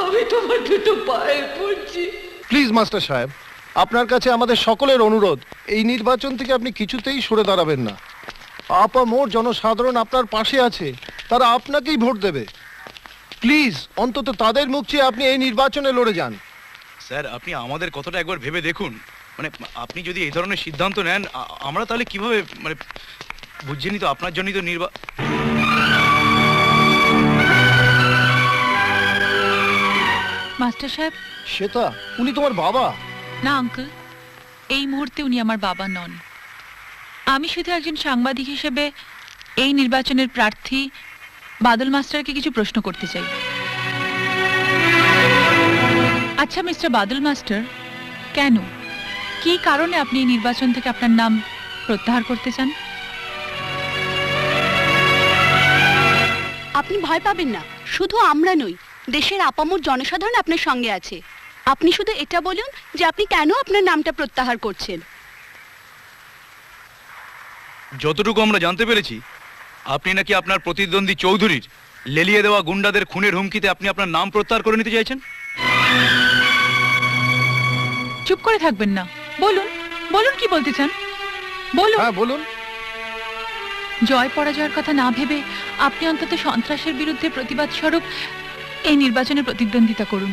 আমি তোমার দুটো পায়ে পড়ছি। প্লিজ মাস্টার সাহেব, আপনার কাছে আমাদের সকলের অনুরোধ, এই নির্বাচন থেকে আপনি কিছুতেই সরে দাঁড়াবেন না। আপামর জনসাধারণ আপনার পাশে আছে, তারা আপনাকেই ভোট দেবে। প্লিজ অন্তত তাদের মুখ চেয়ে আপনি এই নির্বাচনে লড়ে যান। স্যার, আপনি আমাদের কথাটা একবার ভেবে দেখুন। মানে আপনি যদি এই ধরনের সিদ্ধান্ত নেন, আমরা তাহলে কিভাবে, মানে বুঝছেনই তো, আপনার জন্যই তো মাস্টার সাহেব। শ্বেতা, উনি তোমার বাবা? না আঙ্কেল, এই মুহূর্তে উনি আমার বাবা নন। আমি শুধু একজন সাংবাদিক হিসেবে এই নির্বাচনের প্রার্থী বাদল মাস্টারকে কিছু প্রশ্ন করতে চাই। আচ্ছা মিস্টার বাদল মাস্টার, কেন, কি কারণে আপনি এই নির্বাচন থেকে আপনার নাম প্রত্যাহার করতে চান? আপনি ভয় পাবেন না, শুধু আমরা নই, দেশের আপামর জনসাধারণ আপনার সঙ্গে আছে। আপনি শুধু এটা বলুন যে আপনি কেন আপনার নামটা প্রত্যাহার করছেন। যতটুকু আমরা জানতে পেরেছি, আপনি নাকি আপনার প্রতিদ্বন্দ্বী চৌধুরীর লেলিয়ে দেওয়া গুন্ডাদের খুনের হুমকিতে আপনি আপনার নাম প্রত্যাহার করে নিতে চাইছেন। চুপ করে থাকবেন না, বলুন বলুন কি বলতে চান, বলুন। হ্যাঁ বলুন। জয় পরাজয়ের কথা না ভেবে আপনি অন্তত সন্ত্রাসের বিরুদ্ধে প্রতিবাদ স্বরূপ এই নির্বাচনে প্রতিদ্বন্দ্বিতা করুন।